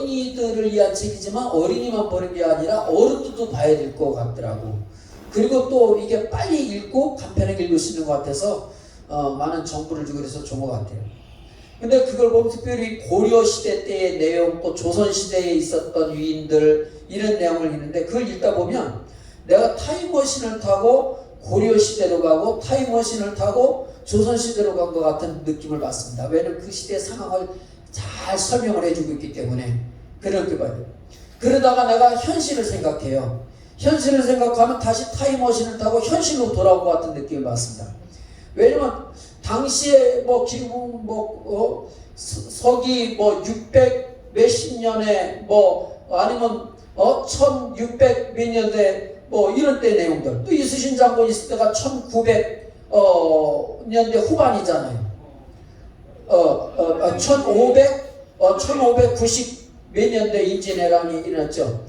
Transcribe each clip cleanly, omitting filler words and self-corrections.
어린이들을 위한 책이지만 어린이만 보는 게 아니라 어른들도 봐야 될 것 같더라고. 그리고 또 이게 빨리 읽고 간편하게 읽을 수 있는 것 같아서 많은 정보를 주고 그래서 좋은 것 같아요. 근데 그걸 보면 특별히 고려시대 때의 내용, 또 조선시대에 있었던 위인들 이런 내용을 읽는데 그걸 읽다 보면 내가 타임머신을 타고 고려시대로 가고 타임머신을 타고 조선시대로 간 것 같은 느낌을 받습니다. 왜냐하면 그 시대의 상황을 잘 설명을 해주고 있기 때문에 그렇게 봐요. 그러다가 내가 현실을 생각해요. 현실을 생각하면 다시 타임머신을 타고 현실로 돌아온 것 같은 느낌을 받습니다. 왜냐면 당시에 서기 600 몇십 년에 아니면 1600 몇 년대 이런 때 내용들, 또 이순신 장군 있을 때가 1900 년대 후반이잖아요. 1590 몇 년대 임진왜란이 일어났죠.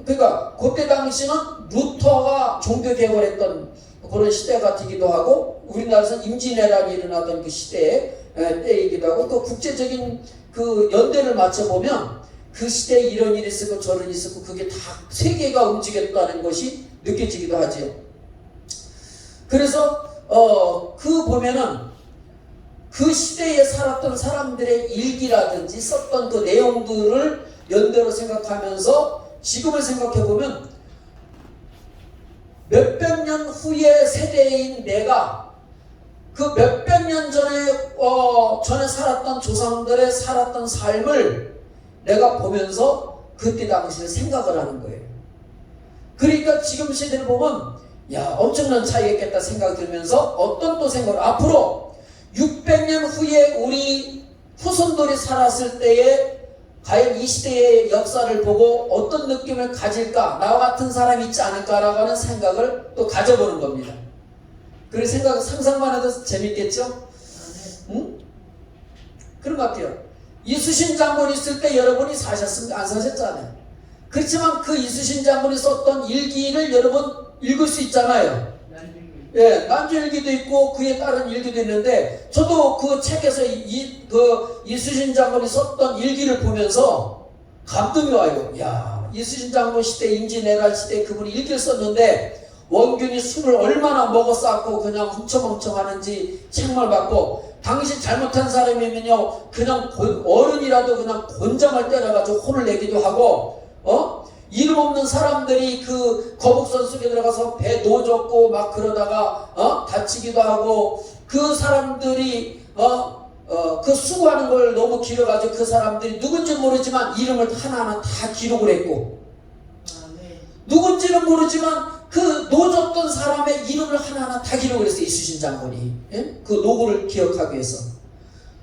그러니까 그때 당시는 루터가 종교 개혁을 했던 그런 시대 같기도 하고 우리나라에서 임진왜란이 일어나던 그 시대의 때이기도 하고 또 국제적인 그 연대를 맞춰보면 그 시대에 이런 일이 있었고 저런 일이 있었고 그게 다 세계가 움직였다는 것이 느껴지기도 하죠. 그래서 그 보면은 그 시대에 살았던 사람들의 일기라든지 썼던 그 내용들을 연대로 생각하면서 지금을 생각해보면 몇백 년 후의 세대인 내가 그 몇백 년 전에 살았던 조상들의 살았던 삶을 내가 보면서 그때 당시를 생각을 하는 거예요. 그러니까 지금 시대를 보면 엄청난 차이가 있겠다 생각이 들면서 어떤 또 생각을 앞으로 600년 후에 우리 후손들이 살았을 때에 과연 이 시대의 역사를 보고 어떤 느낌을 가질까? 나와 같은 사람이 있지 않을까라고 하는 생각을 또 가져보는 겁니다. 그 생각 상상만 해도 재밌겠죠? 응? 그런 것 같아요. 이순신 장군 있을 때 여러분이 사셨습니까? 안 사셨잖아요. 그렇지만 그 이순신 장군이 썼던 일기를 여러분 읽을 수 있잖아요. 난주일기도 있고 그에 따른 일기도 있는데 저도 그 책에서 이순신 장군이 썼던 일기를 보면서 감동이 와요. 이순신 장군 시대 임진왜란 시대 그분이 일기를 썼는데 원균이 술을 얼마나 먹어 쌓고 그냥 훔쳐멍청하는지 책망을 받고 당신 잘못한 사람이면요 그냥 어른이라도 그냥 곤장을 때려가지고 혼을 내기도 하고 이름 없는 사람들이 그 거북선 속에 들어가서 배 노젓고 막 그러다가 다치기도 하고 그 사람들이 그 수고하는 걸 너무 길어가지고 그 사람들이 누군지 모르지만 이름을 하나하나 다 기록을 했고 누군지는 모르지만 그 노젓던 사람의 이름을 하나하나 다 기록을 했어요. 이순신 장군이 그 노고를 기억하기 위해서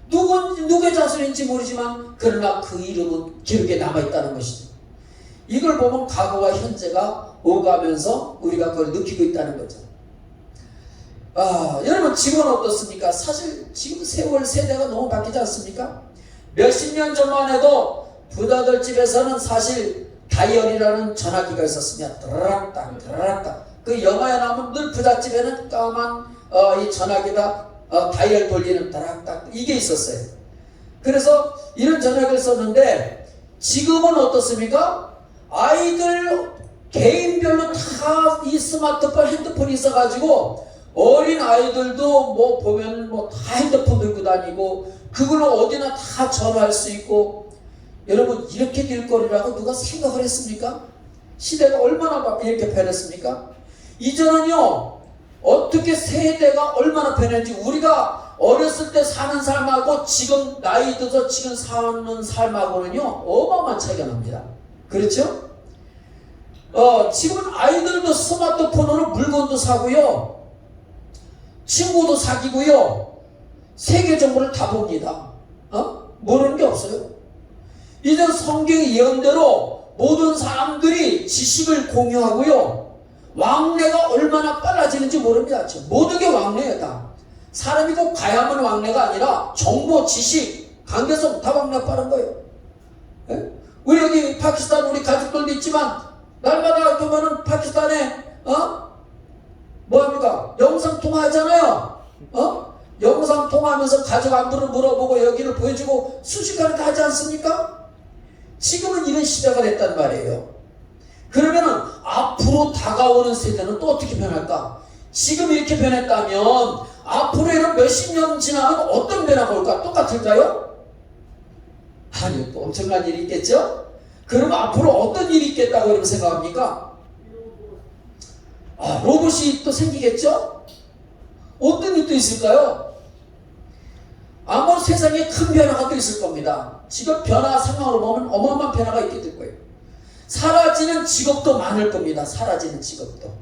누구의 자손인지 모르지만 그러나 그 이름은 기록에 남아있다는 것이죠. 이걸 보면 과거와 현재가 오가면서 우리가 그걸 느끼고 있다는 거죠. 여러분 지금은 어떻습니까? 사실 지금 세월 세대가 너무 바뀌지 않습니까? 몇십 년 전만 해도 부자들 집에서는 사실 다이얼이라는 전화기가 있었습니다. 드라락당 드라락당. 그 영화에 나오면 늘 부잣집에는 까만 이 전화기가 다이얼 돌리는 드라락당 이게 있었어요. 그래서 이런 전화기를 썼는데 지금은 어떻습니까? 아이들 개인별로 다 이 스마트폰 핸드폰이 있어가지고 어린 아이들도 보면 다 핸드폰 들고 다니고 그걸로 어디나 다 전화할 수 있고 여러분 이렇게 될 거리라고 누가 생각을 했습니까? 시대가 얼마나 이렇게 변했습니까? 이전은요 어떻게 세대가 얼마나 변했는지 우리가 어렸을 때 사는 삶하고 지금 나이 들어서 지금 사는 삶하고는요 어마어마한 차이가 납니다. 그렇죠? 지금은 아이들도 스마트폰으로 물건도 사고요 친구도 사귀고요 세계 정보를 다 봅니다. 모르는 게 없어요. 이제 성경의 예언대로 모든 사람들이 지식을 공유하고요 왕래가 얼마나 빨라지는지 모릅니다. 모든 게 왕래예요. 다 사람이 꼭 가야만 왕래가 아니라 정보, 지식, 관계성 다 왕래가 빠른 거예요. 우리 여기 파키스탄 우리 가족들도 있지만 날마다 보면은 파키스탄에 뭐합니까? 영상통화 하잖아요. 영상통화하면서 가족 안부를 물어보고 여기를 보여주고 순식간에 다 하지 않습니까? 지금은 이런 시대가 됐단 말이에요. 그러면은 앞으로 다가오는 세대는 또 어떻게 변할까? 지금 이렇게 변했다면 앞으로 이런 몇십 년 지나면 어떤 변화가 올까? 똑같을까요? 아니요, 또 엄청난 일이 있겠죠? 그럼 앞으로 어떤 일이 있겠다고 여러분 생각합니까? 로봇이 또 생기겠죠? 어떤 일도 있을까요? 아마 세상에 큰 변화가 또 있을 겁니다. 지금 변화 상황으로 보면 어마어마한 변화가 있게 될 거예요. 사라지는 직업도 많을 겁니다. 사라지는 직업도.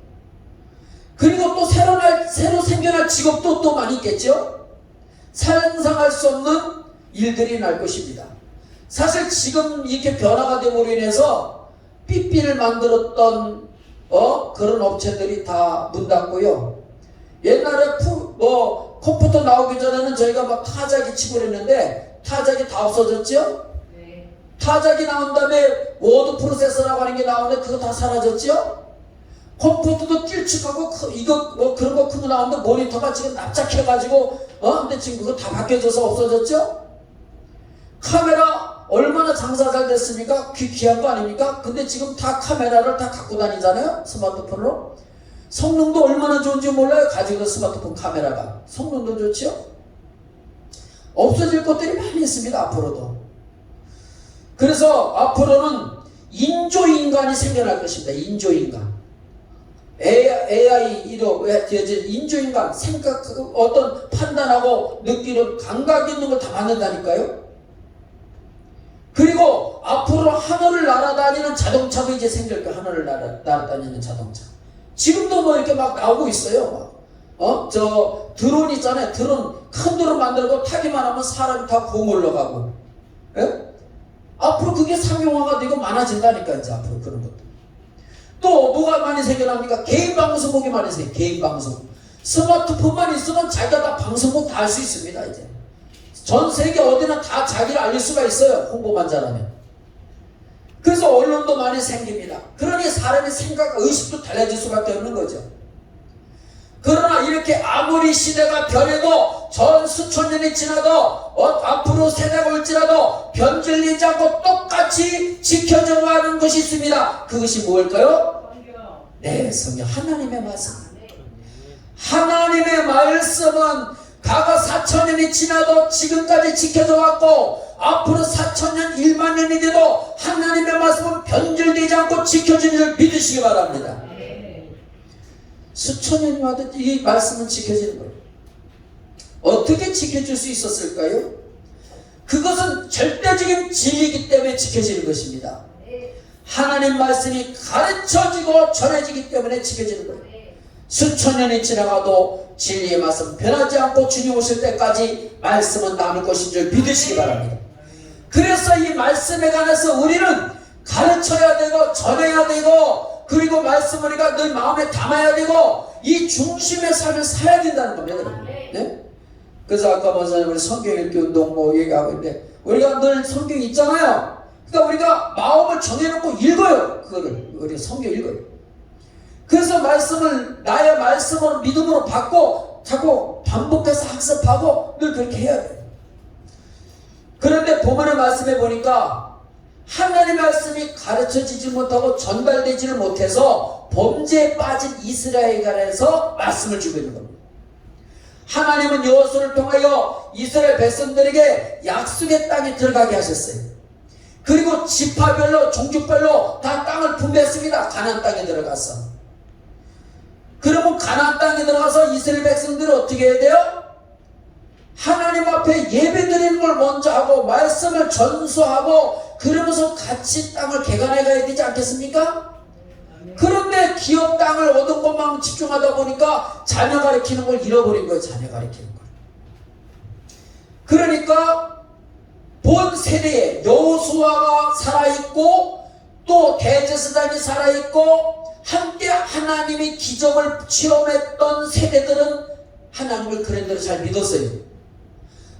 그리고 또 새로 생겨날 직업도 또 많이 있겠죠? 상상할 수 없는 일들이 날 것입니다. 사실 지금 이렇게 변화가 됨으로 인해서 삐삐를 만들었던 그런 업체들이 다 문 닫고요. 옛날에 컴퓨터 나오기 전에는 저희가 막 타자기 치고 그랬는데 타자기 다 없어졌죠? 네. 타자기 나온 다음에 워드 프로세서라고 하는 게 나오는데 그거 다 사라졌죠? 컴퓨터도 길쭉하고 이거 그런 거 큰 거 나오는데 모니터가 지금 납작해가지고 근데 지금 그거 다 바뀌어져서 없어졌죠? 카메라 얼마나 장사 잘 됐습니까? 귀한 거 아닙니까? 근데 지금 다 카메라를 다 갖고 다니잖아요? 스마트폰으로. 성능도 얼마나 좋은지 몰라요? 가지고 스마트폰 카메라가. 성능도 좋죠? 없어질 것들이 많이 있습니다. 앞으로도. 그래서 앞으로는 인조인간이 생겨날 것입니다. 인조인간. AI 인조인간 생각 어떤 판단하고 느끼는 감각 있는 걸 다 만든다니까요. 그리고 앞으로 하늘을 날아다니는 자동차도 이제 생길 거예요. 하늘을 날아다니는 자동차. 지금도 뭐 이렇게 막 나오고 있어요. 저 드론 있잖아요. 큰 드론 만들고 타기만 하면 사람이 다 부엉 올라가고. 예? 앞으로 그게 상용화가 되고 많아진다니까 이제 앞으로 그런 것도. 또 뭐가 많이 생겨납니까? 개인 방송국이 많이 생겨. 개인 방송. 스마트폰만 있으면 자기가 다 방송국 다 할 수 있습니다. 이제. 전 세계 어디나 다 자기를 알릴 수가 있어요. 홍보만 잘하면. 그래서 언론도 많이 생깁니다. 그러니 사람의 생각, 의식도 달라질 수밖에 없는 거죠. 그러나 이렇게 아무리 시대가 변해도 전 수천 년이 지나도 앞으로 세대가 올지라도 변질되지 않고 똑같이 지켜져 가는 것이 있습니다. 그것이 뭘까요? 네, 성경 하나님의 말씀. 하나님의 말씀은 과거 4,000년이 지나도 지금까지 지켜져 왔고 앞으로 4,000년, 1만 년이 돼도 하나님의 말씀은 변질되지 않고 지켜지는 줄 믿으시기 바랍니다. 수천 년이 와도 이 말씀은 지켜지는 거예요. 어떻게 지켜줄 수 있었을까요? 그것은 절대적인 진리이기 때문에 지켜지는 것입니다. 하나님 말씀이 가르쳐지고 전해지기 때문에 지켜지는 거예요. 수천 년이 지나가도 진리의 말씀 변하지 않고 주님 오실 때까지 말씀은 남을 것인 줄 믿으시기 바랍니다. 그래서 이 말씀에 관해서 우리는 가르쳐야 되고 전해야 되고 그리고 말씀을 우리가 늘 마음에 담아야 되고 이 중심의 삶을 살아야 된다는 겁니다. 네? 그래서 아까 먼저 성경 읽기 운동 뭐 얘기하고 있는데 우리가 늘 성경 있잖아요. 그러니까 우리가 마음을 정해놓고 읽어요. 그거를 우리가 성경 읽어요. 그래서 말씀을 나의 말씀으로 믿음으로 받고 자꾸 반복해서 학습하고 늘 그렇게 해야 돼요. 그런데 본문의 말씀에 보니까 하나님의 말씀이 가르쳐지지 못하고 전달되지를 못해서 범죄에 빠진 이스라엘에서 말씀을 주고 있는 겁니다. 하나님은 여호수아를 통하여 이스라엘 백성들에게 약속의 땅에 들어가게 하셨어요. 그리고 지파별로 종족별로 다 땅을 분배했습니다. 가나안 땅에 들어가서. 그러면 가나안 땅에 들어가서 이스라엘 백성들이 어떻게 해야 돼요? 하나님 앞에 예배드리는 걸 먼저 하고 말씀을 전수하고 그러면서 같이 땅을 개간해 가야 되지 않겠습니까? 그런데 기업 땅을 얻은 것만 집중하다 보니까 자녀 가르치는 걸 잃어버린 거예요. 자녀 가르치는 걸. 그러니까 본 세대에 여호수아가 살아있고 또 대제사장이 살아있고 함께 하나님의 기적을 체험했던 세대들은 하나님을 그랜대로 잘 믿었어요.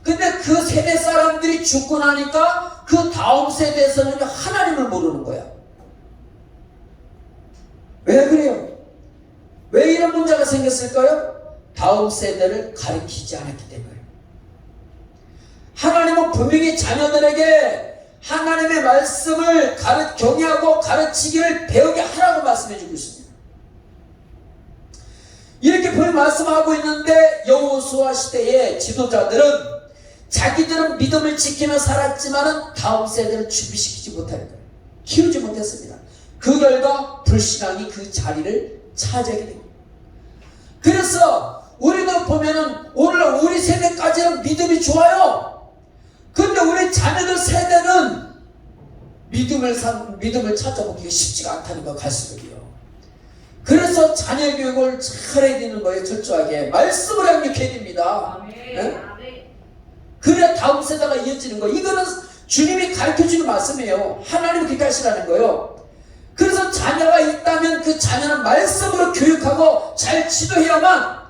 근데 그 세대 사람들이 죽고 나니까 그 다음 세대에서는 하나님을 모르는 거야. 왜 그래요? 왜 이런 문제가 생겼을까요? 다음 세대를 가르치지 않았기 때문에. 하나님은 분명히 자녀들에게 하나님의 말씀을 경외하고 가르치기를 배우게 하라고 말씀해 주고 있습니다. 이렇게 분명히 말씀하고 있는데 여호수아 시대의 지도자들은 자기들은 믿음을 지키며 살았지만은 다음 세대를 준비시키지 못하는 거예요. 키우지 못했습니다. 그 결과 불신앙이 그 자리를 차지하게 됩니다. 그래서 우리도 보면은 오늘날 우리 세대까지는 믿음이 좋아요. 근데 우리 자녀들 세대는 믿음을 찾아보기가 쉽지가 않다는 거 갈수록이요. 그래서 자녀 교육을 잘 해야 되는 거예요. 철저하게 말씀을 양육해야 됩니다. 네? 그래야 다음 세대가 이어지는 거예요. 이거는 주님이 가르쳐주는 말씀이에요. 하나님이 그렇게 하시라는 거예요. 그래서 자녀가 있다면 그 자녀는 말씀으로 교육하고 잘 지도해야만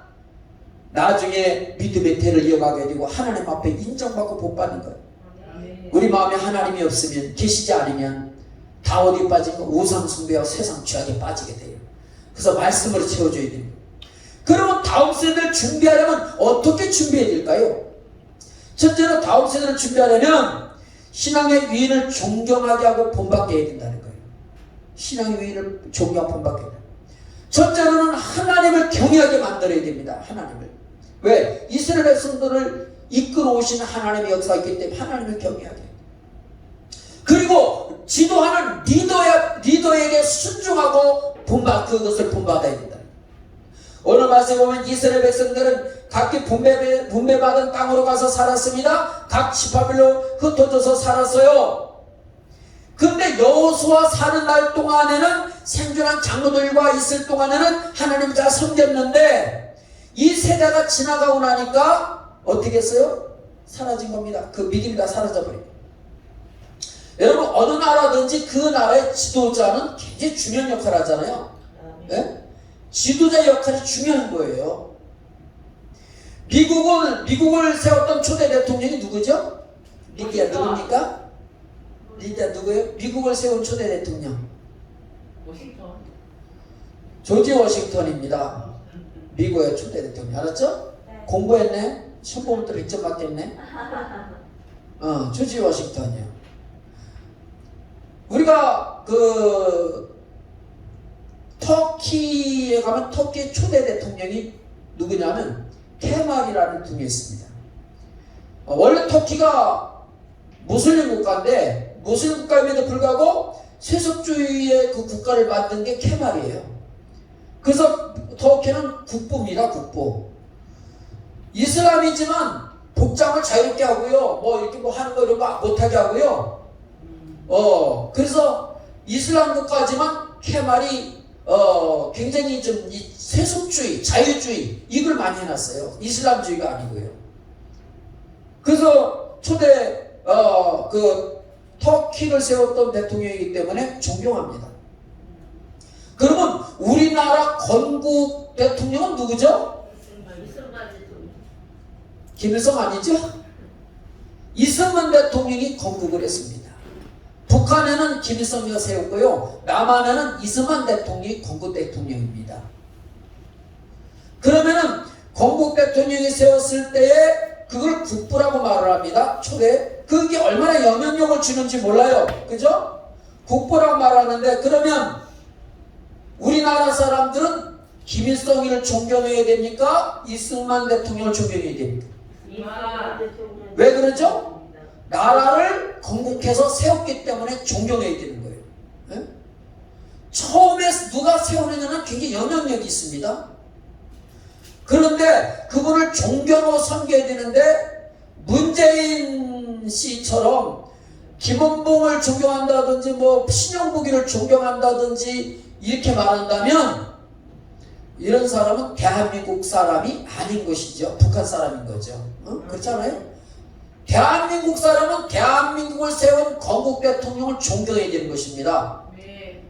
나중에 믿음의 대를 이어가게 되고 하나님 앞에 인정받고 복받는 거예요. 우리 마음에 하나님이 없으면, 계시지 않으면 다 어디 빠지고 우상 숭배와 세상 죄악에 빠지게 돼요. 그래서 말씀으로 채워줘야 됩니다. 그러면 다음 세대를 준비하려면 어떻게 준비해야 될까요? 첫째로 다음 세대를 준비하려면 신앙의 위인을 존경하게 하고 본받게 해야 된다는 거예요. 신앙의 위인을 존경하고 본받게 해야 돼요. 첫째로는 하나님을 경외하게 만들어야 됩니다. 하나님을. 왜? 이스라엘 백성들을 이끌어 오신 하나님의 역사가 있기 때문에 하나님을 경외하게 해요. 그리고 지도하는 리더에게 순종하고 그것을 본받아야 된다. 오늘 말씀에 보면 이스라엘 백성들은 각기 분배받은 땅으로 가서 살았습니다. 각 지파별로 흩어져서 살았어요. 근데 여호수아 사는 날 동안에는 생존한 장로들과 있을 동안에는 하나님을 잘 섬겼는데 이 세대가 지나가고 나니까 어떻게 했어요? 사라진 겁니다. 그 믿음이 다 사라져버립니다. 여러분 어느 나라든지 그 나라의 지도자는 굉장히 중요한 역할을 하잖아요. 네? 지도자 역할이 중요한 거예요. 미국을 세웠던 초대 대통령이 누구죠? 리디아 누굽니까? 리디아 누구예요? 미국을 세운 초대 대통령 워싱턴. 조지 워싱턴입니다. 미국의 초대 대통령. 알았죠? 네. 공부했네? 시험 보면 또 100점 맞겠네? 조지 워싱턴이요. 우리가 터키에 가면 터키의 초대 대통령이 누구냐면 케말이라는 분이 있습니다. 원래 터키가 무슬림 국가인데 무슬림 국가임에도 불구하고 세속주의의 그 국가를 만든 게 케말이에요. 그래서 터키는 국부입니다. 국부. 이슬람이지만 복장을 자유롭게 하고요. 이렇게 하는 거 이런 거 못하게 하고요. 그래서 이슬람 국가지만 케말이 굉장히 좀 이 세속주의, 자유주의 이걸 많이 해놨어요. 이슬람주의가 아니고요. 그래서 초대 터키를 세웠던 대통령이기 때문에 존경합니다. 그러면 우리나라 건국 대통령은 누구죠? 김일성 아니죠? 이승만 대통령이 건국을 했습니다. 북한에는 김일성이가 세웠고요. 남한에는 이승만 대통령이 건국 대통령입니다. 그러면은 건국 대통령이 세웠을 때에 그걸 국부라고 말을 합니다. 초대. 그게 얼마나 영향력을 주는지 몰라요. 그죠? 국부라고 말하는데 그러면 우리나라 사람들은 김일성이를 존경해야 됩니까? 이승만 대통령을 존경해야 됩니까? 왜 그러죠? 나라를 건국해서 세웠기 때문에 존경해야 되는 거예요. 네? 처음에 누가 세우느냐는 굉장히 영향력이 있습니다. 그런데 그분을 존경하고 섬겨야 되는데 문재인 씨처럼 김원봉을 존경한다든지 신영복이를 존경한다든지 이렇게 말한다면 이런 사람은 대한민국 사람이 아닌 것이죠. 북한 사람인 거죠. 그렇잖아요? 대한민국 사람은 대한민국을 세운 건국 대통령을 존경해야 되는 것입니다. 네.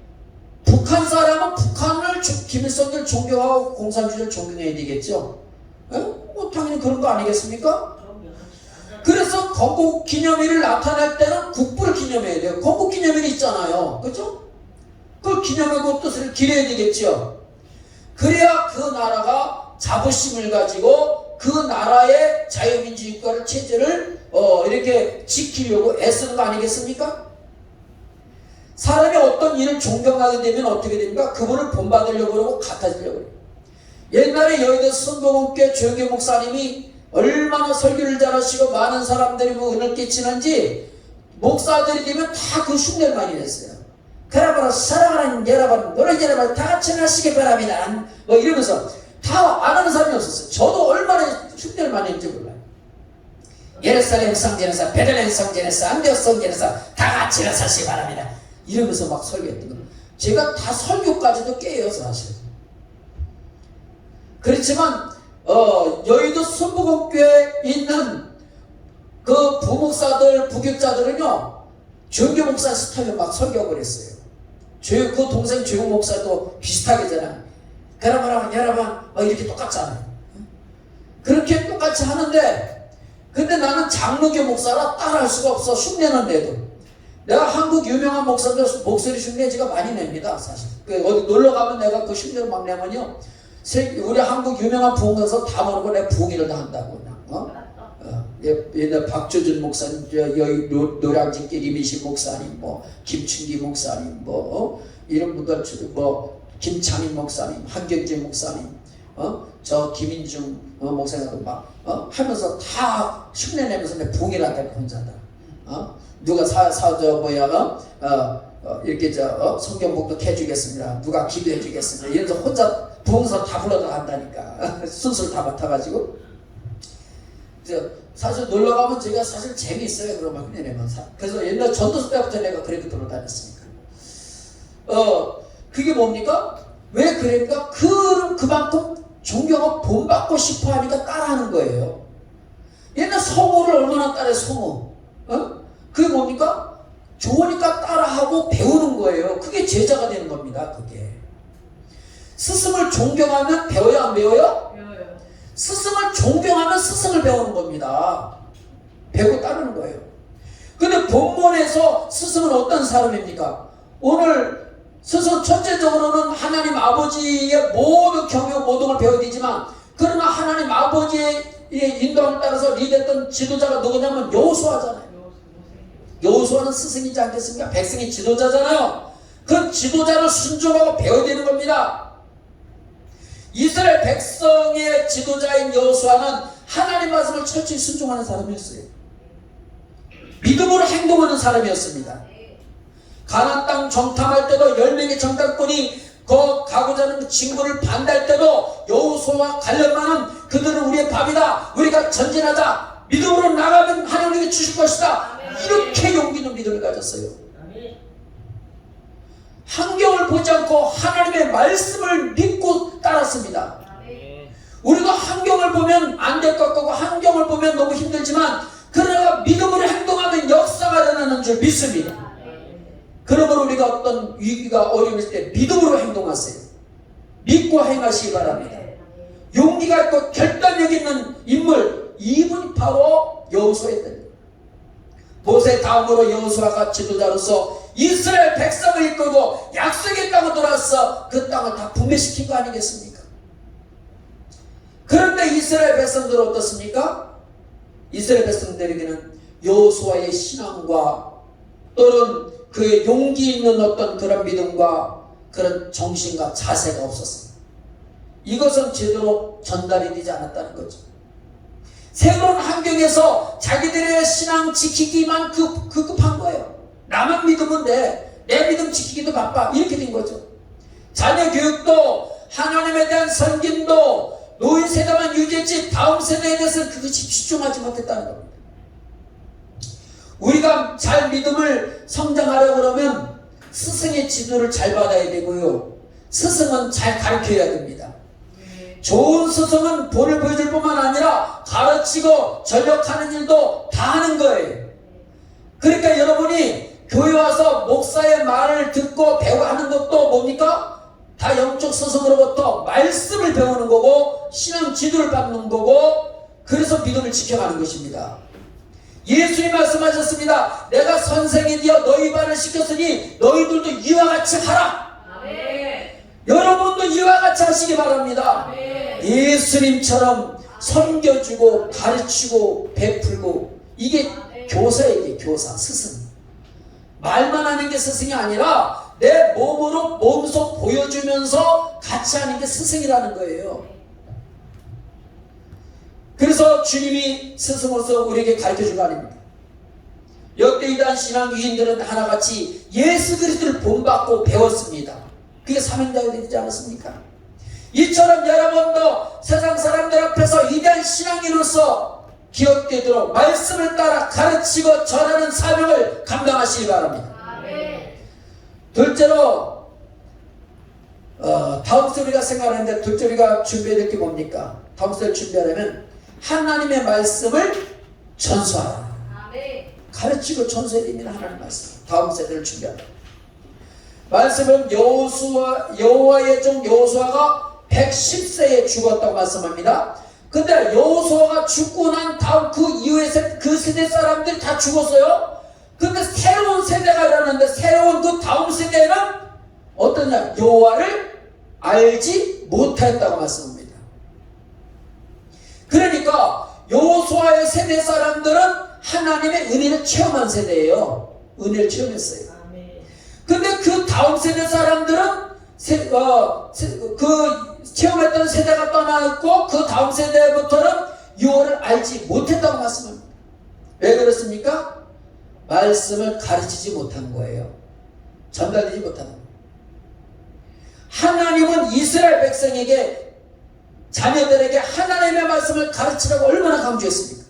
북한 사람은 북한을 김일성을 존경하고 공산주의를 존경해야 되겠죠. 당연히 그런 거 아니겠습니까? 그래서 건국 기념일을 나타낼 때는 국부를 기념해야 돼요. 건국 기념일이 있잖아요. 그렇죠? 그 기념하고 뜻을 기려야 되겠죠. 그래야 그 나라가 자부심을 가지고 그 나라의 자유민주주의 체제를 이렇게 지키려고 애쓰는 거 아니겠습니까? 사람이 어떤 일을 존경하게 되면 어떻게 됩니까? 그분을 본받으려고 그러고 같아지려고 그래요. 옛날에 여의도 성공원교회 조영교 목사님이 얼마나 설교를 잘하시고 많은 사람들이 은을 끼치는지 목사들이 되면 다 그 흉내를 많이 냈어요. 그러므로 사랑하는 여러분, 노래 여러분 다 같이 하시기 바랍니다. 뭐 이러면서 다 안 하는 사람이 없었어요. 저도 얼마나 흉내를 많이 했는지 몰라요. 예루살렘 성전에서, 베들레헴 성전에서, 안디옥 성전에서 다 같이 하시기 바랍니다. 이러면서 막 설교했던 거예요. 제가 다 설교까지도 깨요, 사실. 그렇지만 여의도 순복음교회에 있는 그 부목사들, 부교육자들은요, 조영교 목사 스타일로 막 설교하고 그랬어요. 그 동생 조영 목사도 비슷하게잖아요. 그러면 여러분 이렇게 똑같잖아요. 그렇게 똑같이 하는데, 근데 나는 장로교 목사라 따라할 수가 없어. 흉내는데도 내가 한국 유명한 목사들 목소리 흉내 제가 많이 냅니다. 사실 어디 놀러 가면 내가 그 흉내를 막 내면요, 우리 한국 유명한 부흥에서 다 모르고 내가 부흥회를 다 한다고. 옛날 박조준 목사님, 여기 노량진길 이미신 목사님, 뭐 김춘기 목사님, 이런 분들, 김창인 목사님, 한경재 목사님, 저 김인중 목사님도 막 하면서 다 흉내내면서 내 부흥회를 한다고 혼자다. 누가 이렇게 성경 복독해 주겠습니다. 누가 기도해 주겠습니다. 이래서 혼자 부흥사 다 불러다 한다니까. 순서를 다 맡아가지고. 사실 놀러 가면 제가 사실 재미있어요. 그러면 흉내내면. 그래서 옛날 전도서 때부터 내가 그렇게 돌아다녔으니까. 그게 뭡니까? 왜 그러니까? 그만큼 존경을 본받고 싶어 하니까 따라하는 거예요. 옛날 성우를 얼마나 따라해, 성우. 그게 뭡니까? 좋으니까 따라하고 배우는 거예요. 그게 제자가 되는 겁니다. 그게. 스승을 존경하면 배워야 안 배워요? 배워요. 스승을 존경하면 스승을 배우는 겁니다. 배우고 따르는 거예요. 근데 본문에서 스승은 어떤 사람입니까? 오늘 스승 첫째적으로는 하나님 아버지의 모든 경영 모든 걸 배워야 되지만, 그러나 하나님 아버지의 인도함을 따라서 리드했던 지도자가 누구냐면 여호수아잖아요. 여호수아는 스승이지 않겠습니까? 백성의 지도자잖아요. 그 지도자를 순종하고 배워야 되는 겁니다. 이스라엘 백성의 지도자인 여호수아는 하나님 말씀을 철저히 순종하는 사람이었어요. 믿음으로 행동하는 사람이었습니다. 가나안 땅 정탐할 때도 10명의 정탐꾼이 가고자 하는 진군을 반대할 때도 여호수아와 관련만은 그들은 우리의 밥이다, 우리가 전진하자, 믿음으로 나가면 하나님께 주실 것이다, 이렇게 용기 있는 믿음을 가졌어요. 환경을 보지 않고 하나님의 말씀을 믿고 따랐습니다. 우리도 환경을 보면 안 될 것 같고 환경을 보면 너무 힘들지만, 그러나 믿음으로 행동하면 역사가 일어나는 줄 믿습니다. 그러므로 우리가 어떤 위기가 어려움일 때 믿음으로 행동하세요. 믿고 행하시기 바랍니다. 용기가 있고 결단력 있는 인물, 이분이 바로 여호수아였답니다. 모세 다음으로 여호수아가 지도자로서 이스라엘 백성을 이끌고 약속의 땅으로 돌아서 그 땅을 다 분배시킨 거 아니겠습니까? 그런데 이스라엘 백성들은 어떻습니까? 이스라엘 백성들에게는 여호수아의 신앙과 또는 그의 용기 있는 어떤 그런 믿음과 그런 정신과 자세가 없었습니다. 이것은 제대로 전달이 되지 않았다는 거죠. 새로운 환경에서 자기들의 신앙 지키기만 급한 거예요. 나만 믿으면 돼, 내 믿음 지키기도 바빠, 이렇게 된 거죠. 자녀 교육도 하나님에 대한 섬김도 노인 세대만 유지했지 다음 세대에 대해서는 그것이 집중하지 못했다는 겁니다. 우리가 잘 믿음을 성장하려고 그러면 스승의 지도를 잘 받아야 되고요, 스승은 잘 가르쳐야 됩니다. 좋은 스승은 본을 보여줄 뿐만 아니라 가르치고 전역하는 일도 다 하는 거예요. 그러니까 여러분이 교회 와서 목사의 말을 듣고 배워하는 것도 뭡니까? 다 영적 스승으로부터 말씀을 배우는 거고 신앙 지도를 받는 거고, 그래서 믿음을 지켜가는 것입니다. 예수님 말씀하셨습니다. 내가 선생이 되어 너희 발을 씻겼으니 너희들도 이와 같이 하라. 아멘. 여러분도 이와 같이 하시기 바랍니다. 아멘. 예수님처럼 섬겨주고 가르치고 베풀고 이게 교사에게 교사, 스승. 말만 하는 게 스승이 아니라 내 몸으로 몸소 보여주면서 같이 하는 게 스승이라는 거예요. 그래서 주님이 스승으로서 우리에게 가르쳐준 거 아닙니까? 역대 이단 신앙 위인들은 하나같이 예수 그리스도를 본받고 배웠습니다. 그게 사명자가 되지 않았습니까? 이처럼 여러분도 세상 사람들 앞에서 위대한 신앙인으로서 기억되도록 말씀을 따라 가르치고 전하는 사명을 감당하시기 바랍니다. 둘째로 다음 주 우리가 생각하는데 둘째 우리가 준비해야 될 게 뭡니까? 다음 주를 준비하려면 하나님의 말씀을 전수하라. 가르치고 전수해야 됩니다. 하나님의 말씀. 다음 세대를 준비하라. 말씀은 여호와의 종 여호수아가 110세에 죽었다고 말씀합니다. 근데 여호수아가 죽고 난 다음 그 이후에 그 세대 사람들이 다 죽었어요. 근데 새로운 세대가 일어났는데 새로운 그 다음 세대는 어떠냐? 여호와를 알지 못했다고 말씀합니다. 그러니까 여호수아의 세대 사람들은 하나님의 은혜를 체험한 세대예요. 은혜를 체험했어요. 근데 그 다음 세대 사람들은 그 체험했던 세대가 떠나있고 그 다음 세대부터는 여호와를 알지 못했다고 말씀합니다. 왜 그렇습니까? 말씀을 가르치지 못한 거예요. 전달되지 못한 거예요. 하나님은 이스라엘 백성에게 자녀들에게 하나님의 말씀을 가르치라고 얼마나 강조했습니까?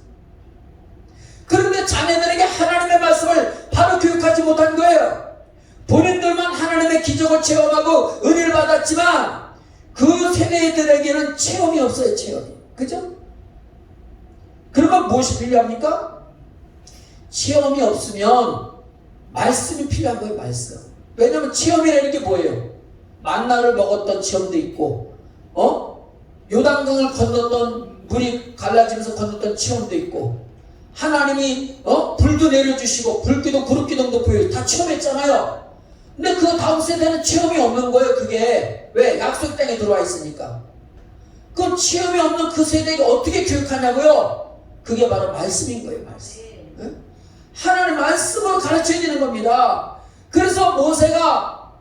그런데 자녀들에게 하나님의 말씀을 바로 교육하지 못한 거예요. 본인들만 하나님의 기적을 체험하고 은혜를 받았지만 그 세대들에게는 체험이 없어요. 체험이. 그죠? 그러면 무엇이 필요합니까? 체험이 없으면 말씀이 필요한 거예요. 말씀. 왜냐하면 체험이라는 게 뭐예요? 만나를 먹었던 체험도 있고 요단강을 건넜던 물이 갈라지면서 건넜던 체험도 있고 하나님이 불도 내려주시고 불기둥 구름기둥도 보여요. 다 체험했잖아요. 근데 그 다음 세대는 체험이 없는 거예요. 그게 왜? 약속 땅에 들어와 있으니까. 그 체험이 없는 그 세대가 어떻게 교육하냐고요? 그게 바로 말씀인 거예요. 말씀. 네? 하나님 말씀으로 가르쳐야 되는 겁니다. 그래서 모세가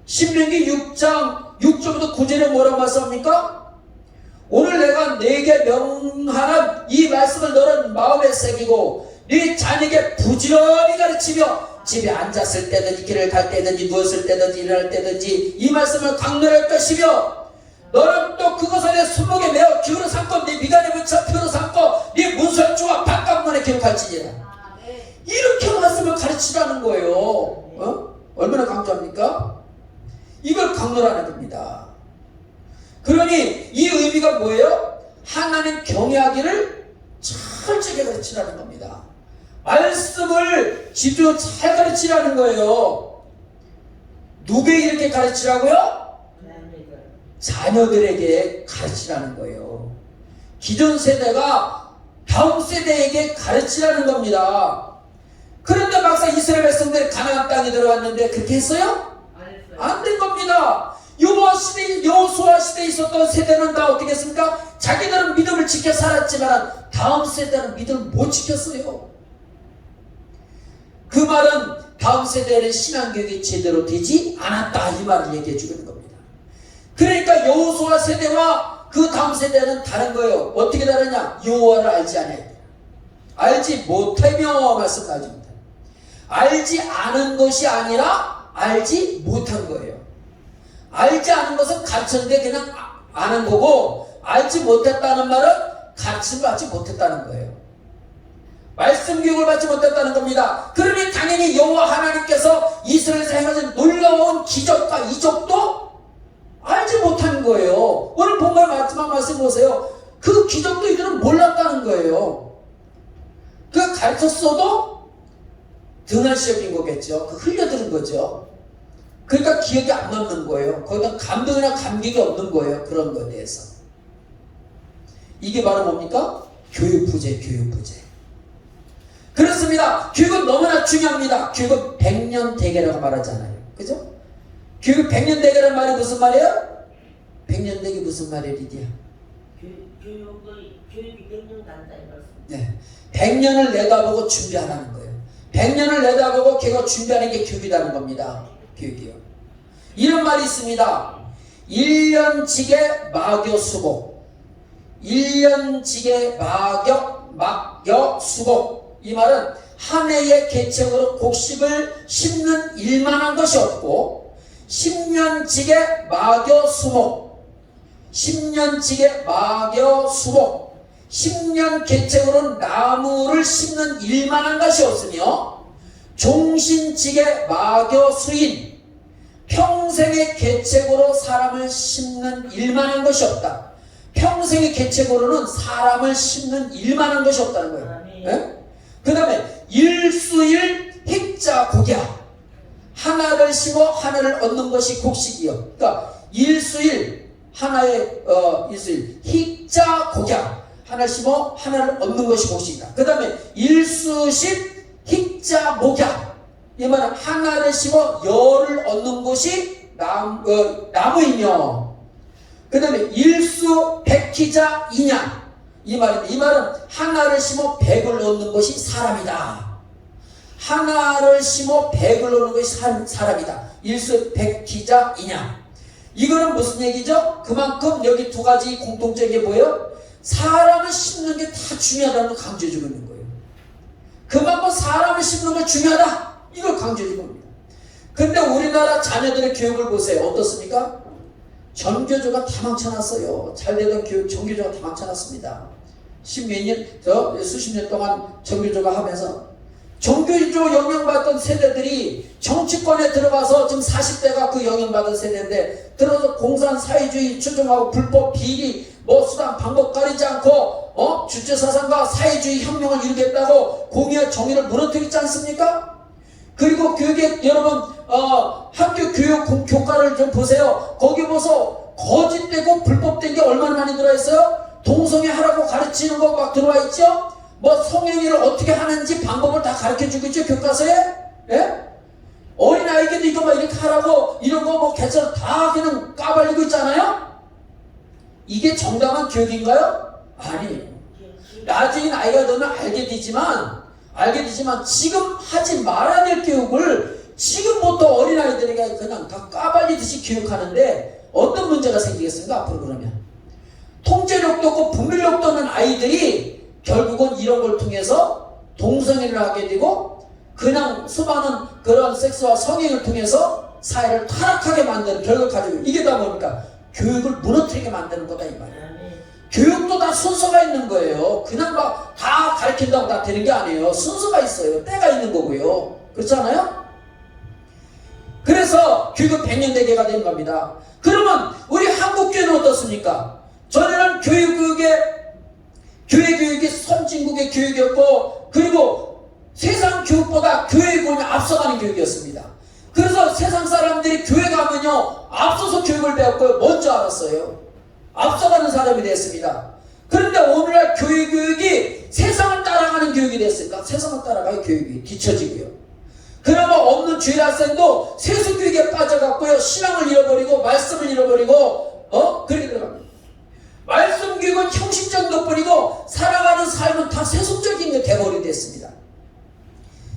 신명기 6장 6절부터 9절에 뭐라고 말씀합니까? 오늘 내가 네게 명하는 이 말씀을 너는 마음에 새기고 네 자녀에게 부지런히 가르치며 집에 앉았을 때든지 길을 갈 때든지 누웠을 때든지 일어날 때든지 이 말씀을 강론할 것이며 너는 또 그것을 내 손목에 메어 기울여 삼고 네 미간에 붙여 표로 삼고 네 문설주와 바깥문에 기록할지니라. 이렇게 말씀을 가르치라는 거예요. 얼마나 강조합니까? 이걸 강론하는 겁니다. 그러니 이 의미가 뭐예요? 하나님 경외하기를 철저하게 가르치라는 겁니다. 말씀을 집중해서 잘 가르치라는 거예요. 누구에게 이렇게 가르치라고요? 자녀들에게 가르치라는 거예요. 기존 세대가 다음 세대에게 가르치라는 겁니다. 그런데 막상 이스라엘 백성들이 가나안 땅에 들어갔는데 그렇게 했어요? 안 된 겁니다. 여호수아 시대에 있었던 세대는 다 어떻게 했습니까? 자기들은 믿음을 지켜 살았지만 다음 세대는 믿음을 못 지켰어요. 그 말은 다음 세대는 신앙교육이 제대로 되지 않았다 이 말을 얘기해 주는 겁니다. 그러니까 여호수아 세대와 그 다음 세대는 다른 거예요. 어떻게 다르냐? 여호와를 알지 않아야 돼요. 알지 못하며 말씀하십니다. 알지 않은 것이 아니라 알지 못한 거예요. 알지 않은 것은 가르쳤는데 그냥 아는 거고 알지 못했다는 말은 가르침을 받지 못했다는 거예요. 말씀 교육을 받지 못했다는 겁니다. 그러니 당연히 여호와 하나님께서 이스라엘에서 행하신 놀라운 기적과 이적도 알지 못한 거예요. 오늘 본문 마지막 말씀 보세요. 그 기적도 이들은 몰랐다는 거예요. 그 가르쳤어도 등한시적인 거겠죠. 그 흘려드는 거죠. 그러니까 기억이 안 남는 거예요. 거기다 감동이나 감격이 없는 거예요. 그런 거에 대해서. 이게 바로 뭡니까? 교육부재, 교육부재. 그렇습니다. 교육은 너무나 중요합니다. 교육은 100년 대계라고 말하잖아요. 그죠? 교육 100년 대계라는 말이 무슨 말이에요? 100년 대계 무슨 말이에요, 리디야? 교육이 몇 년 간다 이 말씀. 네. 100년을 내다보고 준비하라는 거예요. 100년을 내다보고 걔가 준비하는 게 교육이라는 겁니다. 교육이요. 이런 말이 있습니다. 1년직의 마교수복. 1년직의 마교수복. 이 말은 한 해의 계책으로 곡식을 심는 일만한 것이 없고 10년직의 마교수목. 10년직의 마교수목. 10년 계책으로는 나무를 심는 일만한 것이 없으며 종신직의 마교수인. 평생의 계책으로 사람을 심는 일만한 것이 없다. 평생의 계책으로는 사람을 심는 일만한 것이 없다는 거예요. 네? 그 다음에 일수일 힉자 곡야. 하나를 심어 하나를 얻는 것이 곡식이요. 그러니까 일수일 하나의 일수일 힉자 곡야. 하나를 심어 하나를 얻는 것이 곡식이다. 그 다음에 일수십 힉자 목야. 이 말은 하나를 심어 열을 얻는 것이 나무이며, 그 다음에 일수 백희자 인양. 이 말은 하나를 심어 백을 얻는 것이 사람이다. 하나를 심어 백을 얻는 것이 사람이다. 일수 백희자 인양. 이거는 무슨 얘기죠? 그만큼 여기 두 가지 공통적인 게 뭐예요? 사람을 심는 게 다 중요하다는 걸 강조해주고 있는 거예요. 그만큼 사람을 심는 게 중요하다. 이걸 강조해주고 있습니다. 근데 우리나라 자녀들의 교육을 보세요. 어떻습니까? 전교조가 다 망쳐놨어요. 잘되던 교육, 전교조가 다 망쳐놨습니다. 수십 년 동안 전교조가 하면서 전교조 영향받던 세대들이 정치권에 들어가서 지금 40대가 그 영향받은 세대인데 들어서 공산 사회주의 추종하고 불법 비리 수단 방법 가리지 않고 주체사상과 사회주의 혁명을 이루겠다고 공의와 정의를 무너뜨리지 않습니까? 그리고 교육에 여러분 학교 교육 교과를 좀 보세요. 거기 보소 거짓되고 불법된 게 얼마나 많이 들어있어요? 동성애 하라고 가르치는 거 막 들어와 있죠? 성행위를 어떻게 하는지 방법을 다 가르쳐주고 있죠, 교과서에? 예? 어린아이에게도 이거 막 이렇게 하라고 이런 거 개설 다 그냥 까발리고 있잖아요? 이게 정당한 교육인가요? 아니에요. 나중에 나이가 들면 알게 되지만 지금 하지 말아야 될 교육을 지금부터 어린아이들에게 그냥 다 까발리듯이 교육하는데 어떤 문제가 생기겠습니까? 앞으로 그러면. 통제력도 없고 분별력도 없는 아이들이 결국은 이런 걸 통해서 동성애를 하게 되고 그냥 수많은 그런 섹스와 성행을 통해서 사회를 타락하게 만드는 결과를 가지고 이게 다 뭡니까? 교육을 무너뜨리게 만드는 거다 이 말이에요. 교육도 다 순서가 있는 거예요. 그냥 막 다 가르친다고 다 되는 게 아니에요. 순서가 있어요. 때가 있는 거고요. 그렇지 않아요? 그래서 교육은 100년 대계가 되는 겁니다. 그러면 우리 한국교회는 어떻습니까? 전에는 교회 교육이 선진국의 교육이었고 그리고 세상 교육보다 교회 교육이 앞서가는 교육이었습니다. 그래서 세상 사람들이 교회 가면요 앞서서 교육을 배웠고요 먼저 알았어요. 앞서가는 사람이 됐습니다. 그런데 오늘날 교회 교육이 세상을 따라가는 교육이 됐으니까 세상을 따라가는 교육이 뒤처지고요. 그나마 없는 주일학생도 세수교육에 빠져갖고요 신앙을 잃어버리고 말씀을 잃어버리고 그렇게 들어갑니다. 말씀 교육은 형식적인 것뿐이고 살아가는 삶은 다 세속적인 게 돼버리게 됐습니다.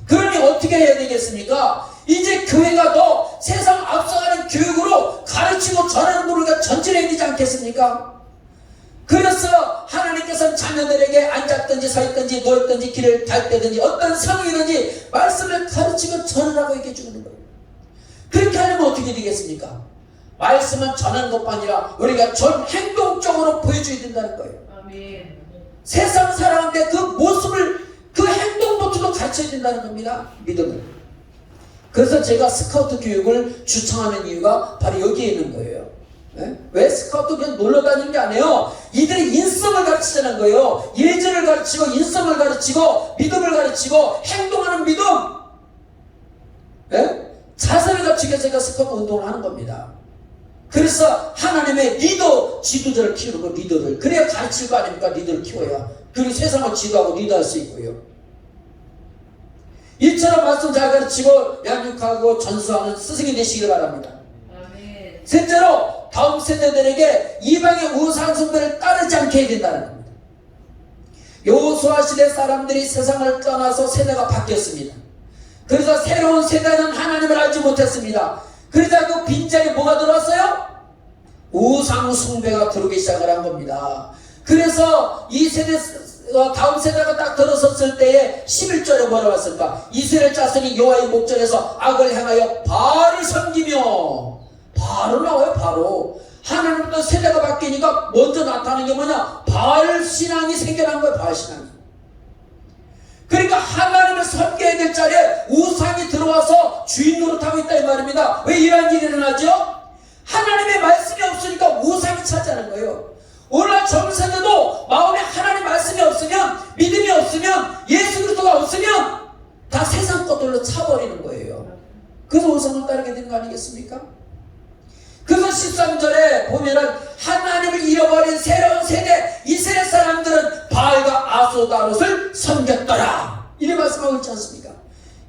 그러니 어떻게 해야 되겠습니까? 이제 교회가 더 세상 앞서가는 교육으로 가르치고 전하는 우리가 전진해야 되지 않겠습니까? 그래서 하나님께서는 자녀들에게 앉았든지 서있든지 누웠든지 길을 갈 때든지 어떤 상황이든지 말씀을 가르치고 전하라고 얘기해 주는 거예요. 그렇게 하려면 어떻게 되겠습니까? 말씀은 전하는 것뿐 아니라 우리가 전 행동적으로 보여줘야 된다는 거예요. 아멘. 세상 살아가는데 그 모습을 그 행동부터도 가르쳐야 된다는 겁니다. 믿음을. 그래서 제가 스카우트 교육을 추천하는 이유가 바로 여기에 있는 거예요. 네? 왜 스카우트 그냥 놀러 다니는 게 아니에요. 이들이 인성을 가르치자는 거예요. 예절을 가르치고 인성을 가르치고 믿음을 가르치고 행동하는 믿음, 네? 자세를 갖추기 위해서 제가 스카우트 운동을 하는 겁니다. 그래서 하나님의 리더, 지도자를 키우는 거, 리더를. 그래야 가르칠 거 아닙니까? 리더를 키워야. 그리고 세상을 지도하고 리더할 수 있고요. 이처럼 말씀 잘 가르치고 양육하고 전수하는 스승이 되시길 바랍니다. 아멘. 셋째로 다음 세대들에게 이방의 우상 숭배를 따르지 않게 해야 된다는 겁니다. 여호수아 시대 사람들이 세상을 떠나서 세대가 바뀌었습니다. 그래서 새로운 세대는 하나님을 알지 못했습니다. 그러자 그 빈자리에 뭐가 들어왔어요? 우상 숭배가 들어오기 시작을 한 겁니다. 그래서 이 세대 다음 세대가 딱 들어섰을 때에 11절에 뭐라고 했을까? 이스라엘 자손이 여호와의 목전에서 악을 행하여 바알을 섬기며, 바로 나와요. 바로 하나님부터 세대가 바뀌니까 먼저 나타나는 게 뭐냐? 바알 신앙이 생겨난 거예요. 바알 신앙이. 그러니까 하나님을 섬겨야 될 자리에 우상이 들어와서 주인 노릇하고 있다 이 말입니다. 왜 이런 일이 일어나죠? 하나님의 말씀이 없으니까 우상이 차지하는 거예요. 오늘날 젊은 세대도 마음에 하나님 말씀이 없으면, 믿음이 없으면, 예수 그리스도가 없으면 다 세상 것들로 차버리는 거예요. 그래서 우상을 따르게 되는 거 아니겠습니까? 그래서 13절에 보면은 하나님을 잃어버린 새로운 세대 이스라엘 사람들은 바알과 아스도롯을 섬겼더라 이래 말씀하고 있지 않습니까?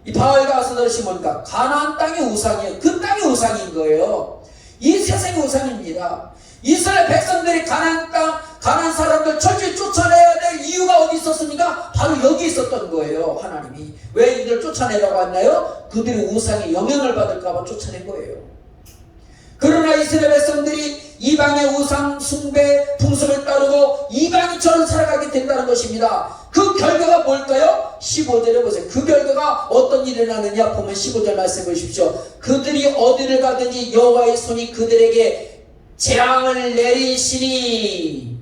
이 바알과 아스도롯이 뭔가? 가나안 땅의 우상이에요. 그 땅의 우상인 거예요. 이 세상의 우상입니다. 이스라엘 백성들이 가나안 땅, 가나안 사람들 철저히 쫓아내야 될 이유가 어디 있었습니까? 바로 여기 있었던 거예요. 하나님이 왜 이들 쫓아내라고 했나요? 그들이 우상의 영향을 받을까 봐 쫓아낸 거예요. 그러나 이스라엘 백성들이 이방의 우상 숭배 풍습을 따르고 이방인처럼 살아가게 된다는 것입니다. 그 결과가 뭘까요? 15절에 보세요. 그 결과가 어떤 일이 일어나느냐 보면 15절 말씀해 보십시오. 그들이 어디를 가든지 여호와의 손이 그들에게 재앙을 내리시니,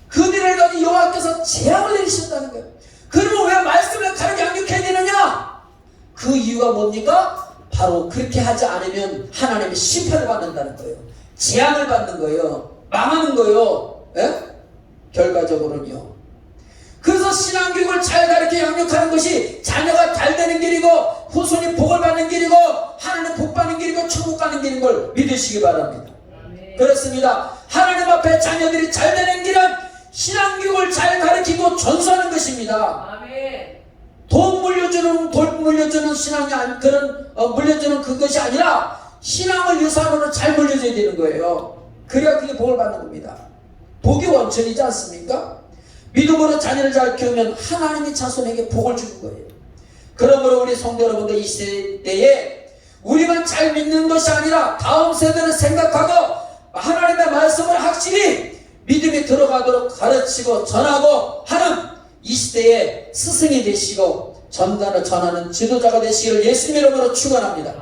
그들을 가도 여호와께서 재앙을 내리신다는 거예요. 그러면 왜 말씀을 가르쳐 양육해야 되느냐? 그 이유가 뭡니까? 바로 그렇게 하지 않으면 하나님의 심판을 받는다는 거예요. 재앙을 받는 거예요. 망하는 거예요. 예? 결과적으로는요. 그래서 신앙교육을 잘 가르쳐 양육하는 것이 자녀가 잘 되는 길이고 후손이 복을 받는 길이고 하나님 복 받는 길이고 천국 가는 길인 걸 믿으시기 바랍니다. 그렇습니다. 하나님 앞에 자녀들이 잘 되는 길은 신앙교육을 잘 가르치고 전수하는 것입니다. 돈 물려주는 신앙이 그런 물려주는 그것이 아니라 신앙을 유산으로 잘 물려줘야 되는 거예요. 그래야 그게 복을 받는 겁니다. 복이 원천이지 않습니까? 믿음으로 자녀를 잘 키우면 하나님이 자손에게 복을 주는 거예요. 그러므로 우리 성도 여러분들 이 시대에 우리만 잘 믿는 것이 아니라 다음 세대를 생각하고 하나님의 말씀을 확실히 믿음이 들어가도록 가르치고 전하고 하는 이 시대에 스승이 되시고 전단을 전하는 지도자가 되시기를 예수님 이름으로 축원합니다.